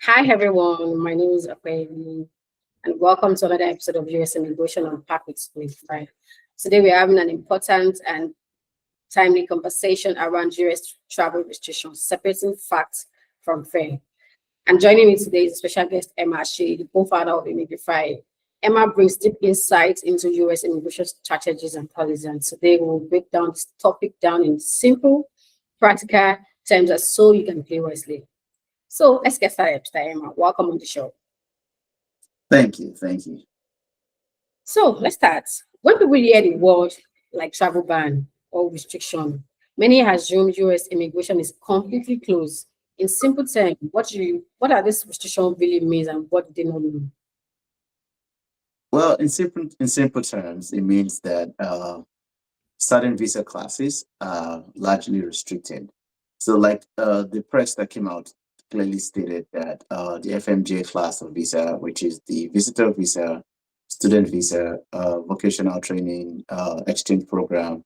Hi everyone, my name is Akwebi and welcome to another episode of US Immigration Unpacked with Fry. Today we're having an important and timely conversation around US travel restrictions, separating facts from fear. And joining me today is special guest Emma Shea, the co-founder of Immigrify. Emma brings deep insights into US immigration strategies and policies. And today we'll break down this topic down in simple, practical terms so you can play wisely. So let's get started, Mr. Emma. Welcome on the show. Thank you. Thank you. So let's start. When people hear the word like travel ban or restriction, many assume US immigration is completely closed. In simple terms, what are these restrictions really means and what do they not mean? Well, in simple terms, it means that certain visa classes are largely restricted. So, like the press that came out clearly stated that the FMJ class of visa, which is the visitor visa, student visa, vocational training, exchange program,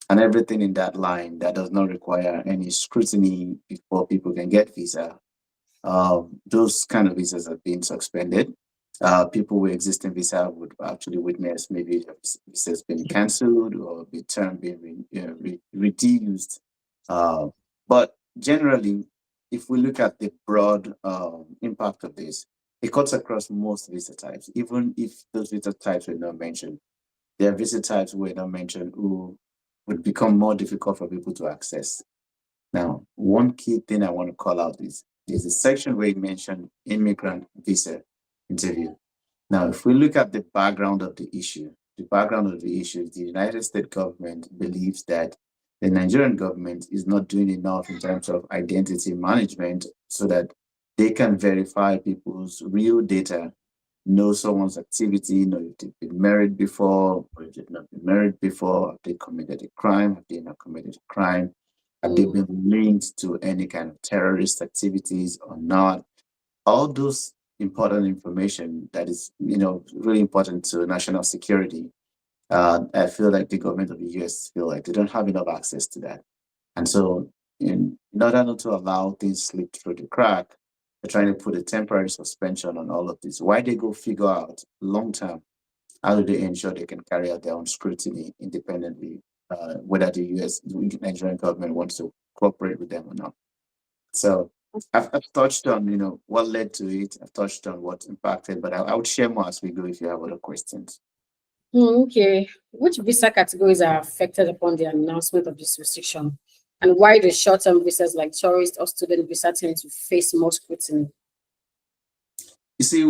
and everything in that line that does not require any scrutiny before people can get visa, those kind of visas have been suspended. People with existing visa would actually witness maybe the visa has been cancelled or the term being reduced. Uh, but generally, if we look at the broad impact of this, it cuts across most visa types, even if those visa types were not mentioned. There are visa types were not mentioned who would become more difficult for people to access. Now, one key thing I want to call out is there's a section where it mentioned immigrant visa interview. Now, if we look at the background of the issue is the United States government believes that the Nigerian government is not doing enough in terms of identity management so that they can verify people's real data, know someone's activity, know if they've been married before, or if they've not been married before, have they committed a crime, have they not committed a crime, have they Mm, been linked to any kind of terrorist activities or not? All those important information that is, really important to national security. I feel like the government of the US feel like they don't have enough access to that. And so in order not to allow things slip through the crack, they're trying to put a temporary suspension on all of this. Why they go figure out long term, how do they ensure they can carry out their own scrutiny independently, whether the US, the Nigerian government wants to cooperate with them or not. So I've touched on, what led to it. I've touched on what impacted, but I would share more as we go if you have other questions. okay. Which visa categories are affected upon the announcement of this restriction? And why do short-term visas like tourist or student visa tend to face more scrutiny? You see,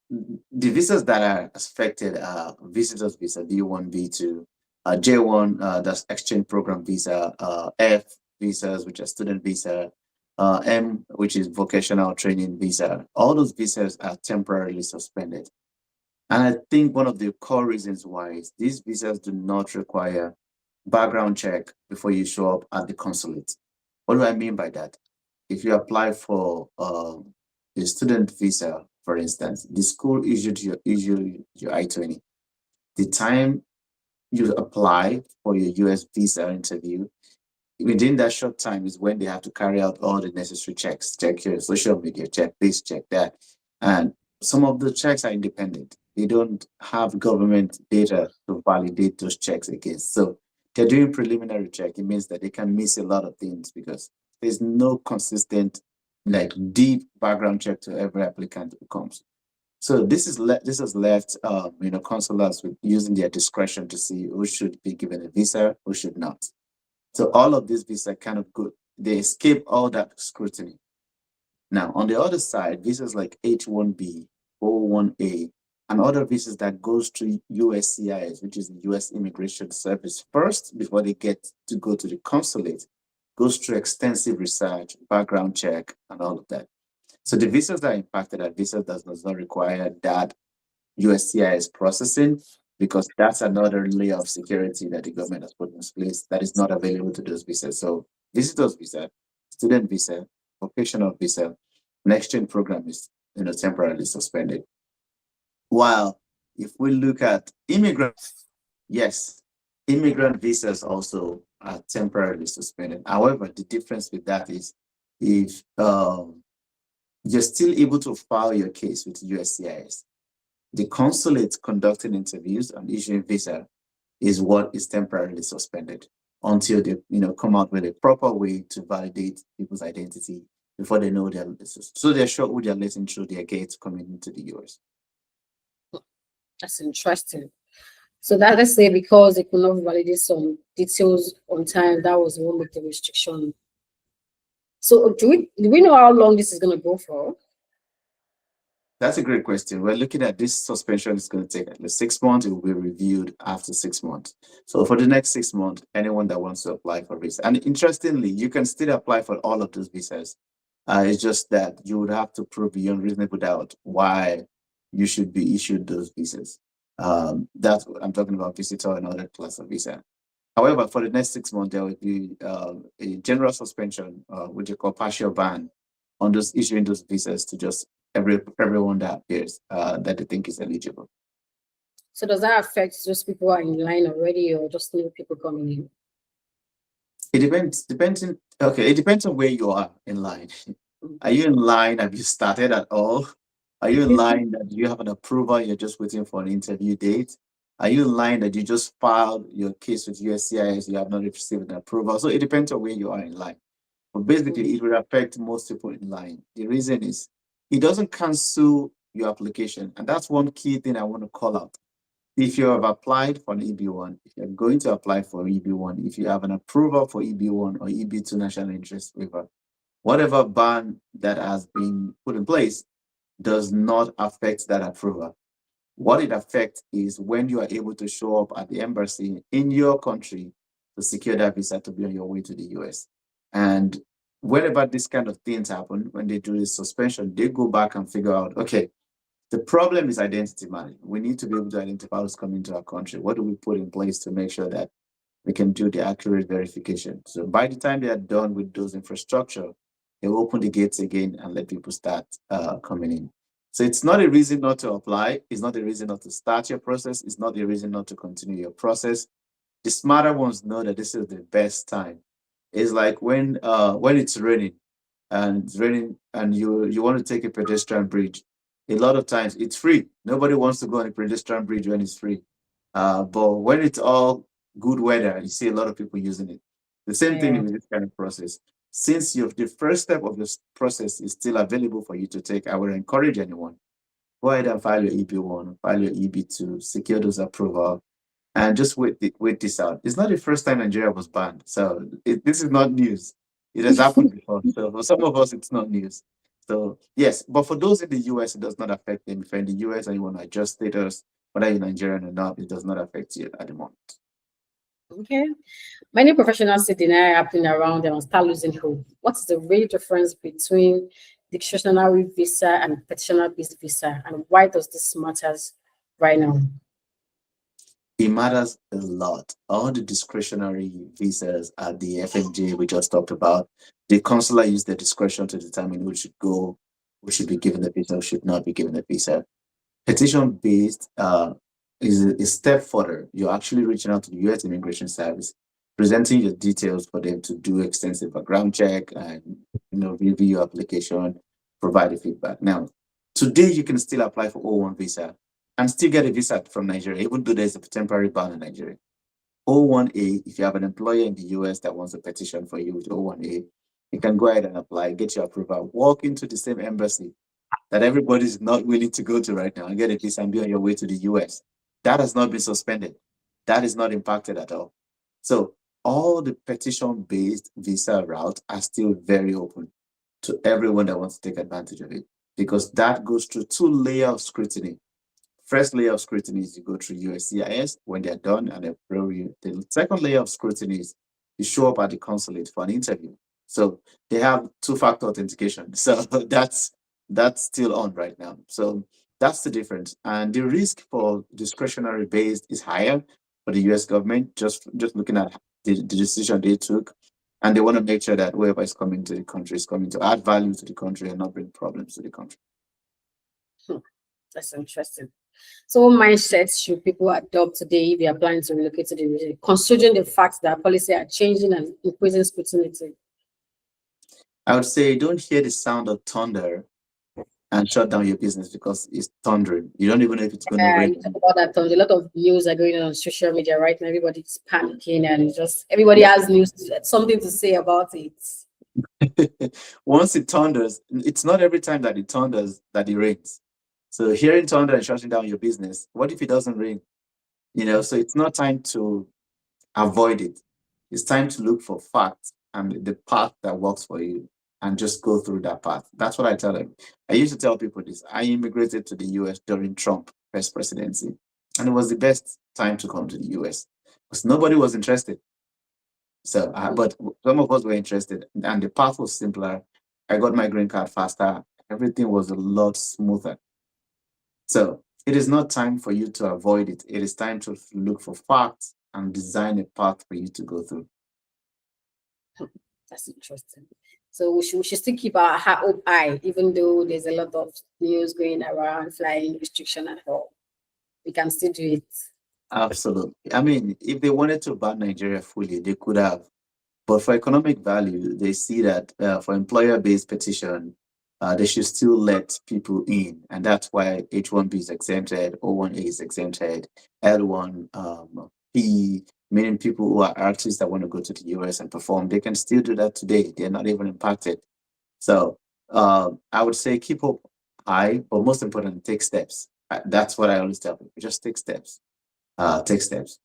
the visas that are affected are visitors visa, B1, B2, J1, that's exchange program visa, F visas, which are student visa, M, which is vocational training visa. All those visas are temporarily suspended. And I think one of the core reasons why is these visas do not require background check before you show up at the consulate. What do I mean by that? If you apply for a student visa, for instance, the school issued your I-20. The time you apply for your US visa interview, within that short time is when they have to carry out all the necessary checks, check your social media, check this, check that. And some of the checks are independent. They don't have government data to validate those checks against. So they're doing preliminary check. It means that they can miss a lot of things because there's no consistent, like deep background check to every applicant who comes. So this has left consulars with using their discretion to see who should be given a visa, who should not. So all of these visas kind of good. They escape all that scrutiny. Now, on the other side, visas like H-1B, O-1A, and other visas that goes to USCIS, which is the US Immigration Service first before they get to go to the consulate, goes through extensive research, background check, and all of that. So the visas that are impacted are visas that does not require that USCIS processing because that's another layer of security that the government has put in place that is not available to those visas. So visitors visa, student visa, vocational visa, an exchange program is temporarily suspended. While if we look at immigrant, yes, immigrant visas also are temporarily suspended. However, the difference with that is if you're still able to file your case with USCIS. The consulate conducting interviews and issuing visa is what is temporarily suspended until they come out with a proper way to validate people's identity before they know so they're sure who they're letting through their gates coming into the US. That's interesting. So that, let's say, because they could not validate some details on time, that was one of the restriction. So do we know how long this is going to go for? That's a great question. We're looking at this suspension is going to take at least 6 months. It will be reviewed after 6 months. So for the next 6 months, anyone that wants to apply for visa, and interestingly, you can still apply for all of those visas. It's just that you would have to prove beyond reasonable doubt why you should be issued those visas. That's what I'm talking about, visitor and other class of visa. However, for the next 6 months, there will be a general suspension, which you call partial ban, on those issuing those visas to just everyone that appears that they think is eligible. So does that affect those people who are in line already, or just new people coming in? It depends. It depends on where you are in line. Are you in line? Have you started at all? Are you in line that you have an approval? You're just waiting for an interview date. Are you in line that you just filed your case with USCIS? You have not received an approval. So it depends on where you are in line. But basically, it will affect most people in line. The reason is it doesn't cancel your application. And that's one key thing I want to call out. If you have applied for an EB1, if you're going to apply for EB1, if you have an approval for EB1 or EB2 national interest waiver, whatever ban that has been put in place does not affect that approval. What it affects is when you are able to show up at the embassy in your country to secure that visa to be on your way to the US. And whenever this kind of things happen, when they do this suspension, they go back and figure out, okay, the problem is identity management. We need to be able to identify who's coming to our country. What do we put in place to make sure that we can do the accurate verification? So by the time they are done with those infrastructure, they will open the gates again and let people start coming in. So it's not a reason not to apply. It's not a reason not to start your process. It's not a reason not to continue your process. The smarter ones know that this is the best time. It's like when it's raining and you want to take a pedestrian bridge. A lot of times it's free. Nobody wants to go on a pedestrian bridge when it's free. But when it's all good weather, you see a lot of people using it. The same thing with this kind of process. Since the first step of this process is still available for you to take, I would encourage anyone, go ahead and file your EB1, file your EB2, secure those approval, and just wait this out. It's not the first time Nigeria was banned. So this is not news. It has happened before. So for some of us, it's not news. So yes, but for those in the US, it does not affect them. If you're in the US and you want to adjust status, whether you're Nigerian or not, it does not affect you at the moment. Okay. Many professionals see denial happening around them and start losing hope. What is the real difference between discretionary visa and petitioner-based visa, and why does this matter right now? It matters a lot. All the discretionary visas at the FMJ we just talked about, the consular use their discretion to determine who should go, who should be given the visa, who should not be given the visa. Petition-based is a step further. You're actually reaching out to the US Immigration Service, presenting your details for them to do extensive background check and review your application, provide the feedback. Now, today you can still apply for O1 visa and still get a visa from Nigeria, even though there's a temporary ban in Nigeria. O1A, if you have an employer in the US that wants a petition for you with O1A, you can go ahead and apply, get your approval, walk into the same embassy that everybody's not willing to go to right now and get a visa and be on your way to the US. That has not been suspended. That is not impacted at all. So all the petition-based visa routes are still very open to everyone that wants to take advantage of it, because that goes through 2 layers of scrutiny. First layer of scrutiny is you go through USCIS when they're done and they approve you. The second layer of scrutiny is you show up at the consulate for an interview. So they have 2-factor authentication. So that's still on right now. So that's the difference. And the risk for discretionary based is higher for the US government, just looking at the decision they took. And they want to make sure that whoever is coming to the country is coming to add value to the country and not bring problems to the country. That's interesting. So what mindsets should people adopt today if they are planning to relocate to the region, considering the fact that policies are changing and increasing scrutiny? I would say don't hear the sound of thunder and shut down your business because it's thundering. You don't even know if it's going to Yeah, rain. you talk about that. A lot of news are going on social media right now. Everybody's panicking and just everybody has news, something to say about it. Once it thunders, it's not every time that it thunders that it rains. So hearing thunder and shutting down your business, what if it doesn't rain? So it's not time to avoid it. It's time to look for facts and the path that works for you and just go through that path. That's what I tell them. I used to tell people this. I immigrated to the US during Trump first presidency, and it was the best time to come to the US because nobody was interested. So, but some of us were interested, and the path was simpler. I got my green card faster. Everything was a lot smoother. So it is not time for you to avoid it. It is time to look for facts and design a path for you to go through. That's interesting. So we should still keep our hope high, even though there's a lot of news going around, flying restriction and all. We can still do it. Absolutely. I mean, if they wanted to ban Nigeria fully, they could have. But for economic value, they see that for employer-based petition, they should still let people in. And that's why H-1B is exempted, O-1A is exempted, L-1P, meaning people who are artists that want to go to the US and perform, they can still do that today. They're not even impacted. So I would say keep up high, but most importantly, take steps. That's what I always tell people. Just take steps. Take steps.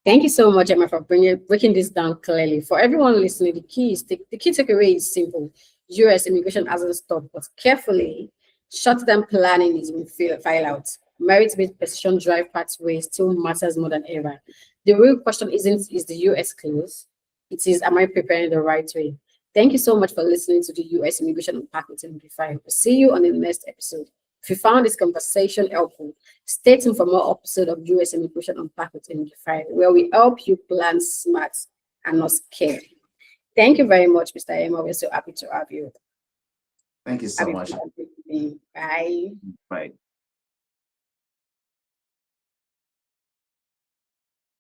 Thank you so much, Emma, for breaking this down clearly. For everyone listening, the key takeaway is simple. US immigration hasn't stopped, but carefully, short-term planning is being file out. Merit-based petition drive pathways still matters more than ever. The real question isn't, is the US closed? It is, am I preparing the right way? Thank you so much for listening to the US Immigration Unpacked with MD5. We'll see you on the next episode. If you found this conversation helpful, stay tuned for more episodes of US Immigration Unpacked with MD5, where we help you plan smart and not scared. Thank you very much, Mr. Emma. We're so happy to have you. Thank you so much. Bye. Bye.